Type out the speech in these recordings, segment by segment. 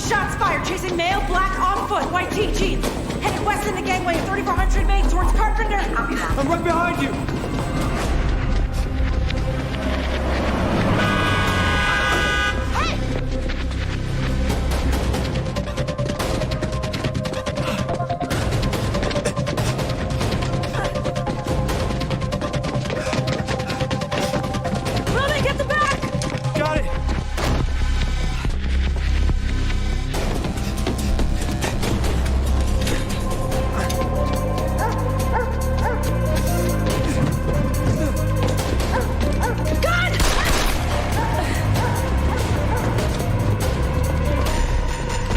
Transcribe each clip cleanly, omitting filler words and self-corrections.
Shots fired, chasing male, black, on foot, white tee, jeans. Headed west in the gangway, 3400 Main, towards Carpenter. I'm right behind you. Roman, get the back! Got it. Gun!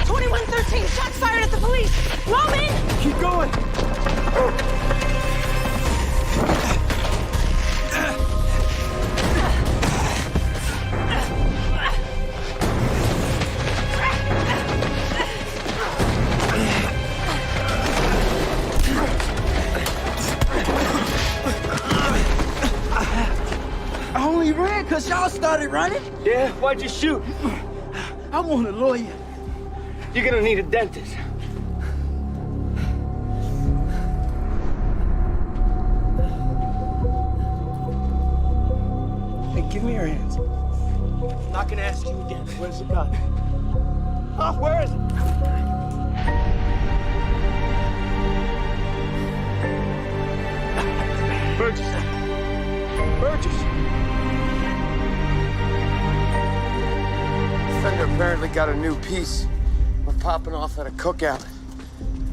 2113, shots fired at the police! Roman! Keep going. I only ran because y'all started running. Yeah, why'd you shoot? I want a lawyer. You're gonna need a dentist. Hey, give me your hands. I'm not gonna ask you again. Where's the gun? Huh? Where is it? Burgess. Burgess. Fender apparently got a new piece. We're popping off at a cookout.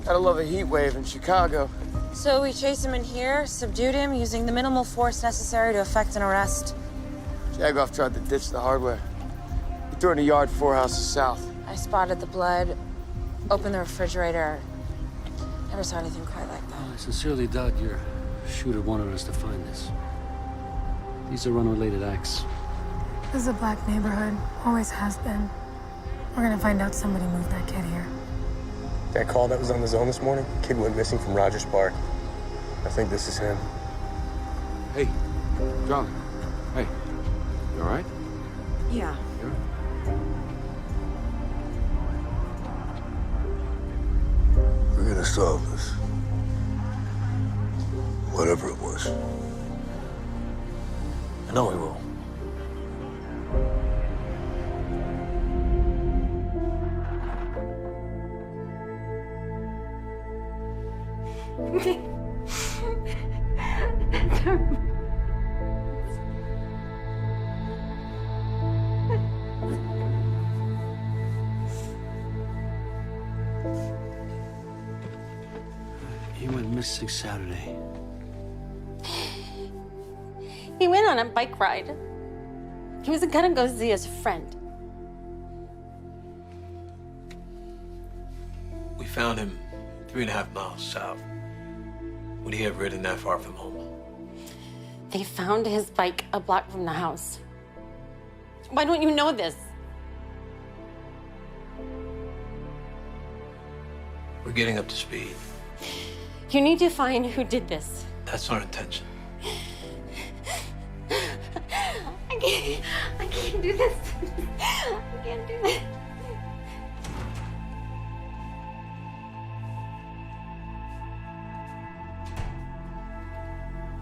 Gotta love a heat wave in Chicago. So we chased him in here, subdued him, using the minimal force necessary to effect an arrest. Jagoff tried to ditch the hardware. He threw in a yard 4 houses south. I spotted the blood, opened the refrigerator. Never saw anything quite like that. I sincerely doubt your shooter wanted us to find this. These are unrelated acts. This is a black neighborhood. Always has been. We're gonna find out somebody moved that kid here. That call that was on the zone this morning, kid went missing from Rogers Park. I think this is him. Hey, Charlie. Hey, you all right? Yeah. You all right? We're gonna solve this. Whatever it was. I know we will. He went missing Saturday. He went on a bike ride. He was gonna go see his friend. We found him 3.5 miles south. Would he have ridden that far from home? They found his bike a block from the house. Why don't you know this? We're getting up to speed. You need to find who did this. That's our intention. I can't do this. I can't do this.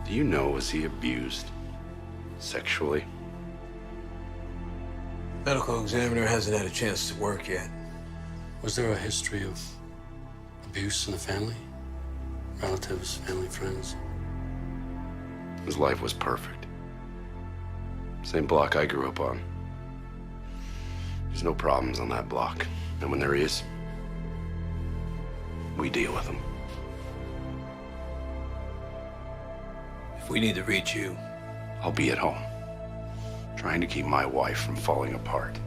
Do you know, was he abused sexually? Medical examiner hasn't had a chance to work yet. Was there a history of abuse in the family? Relatives, family, friends? His life was perfect. Same block I grew up on. There's no problems on that block. And when there is, we deal with them. If we need to reach you, I'll be at home, trying to keep my wife from falling apart.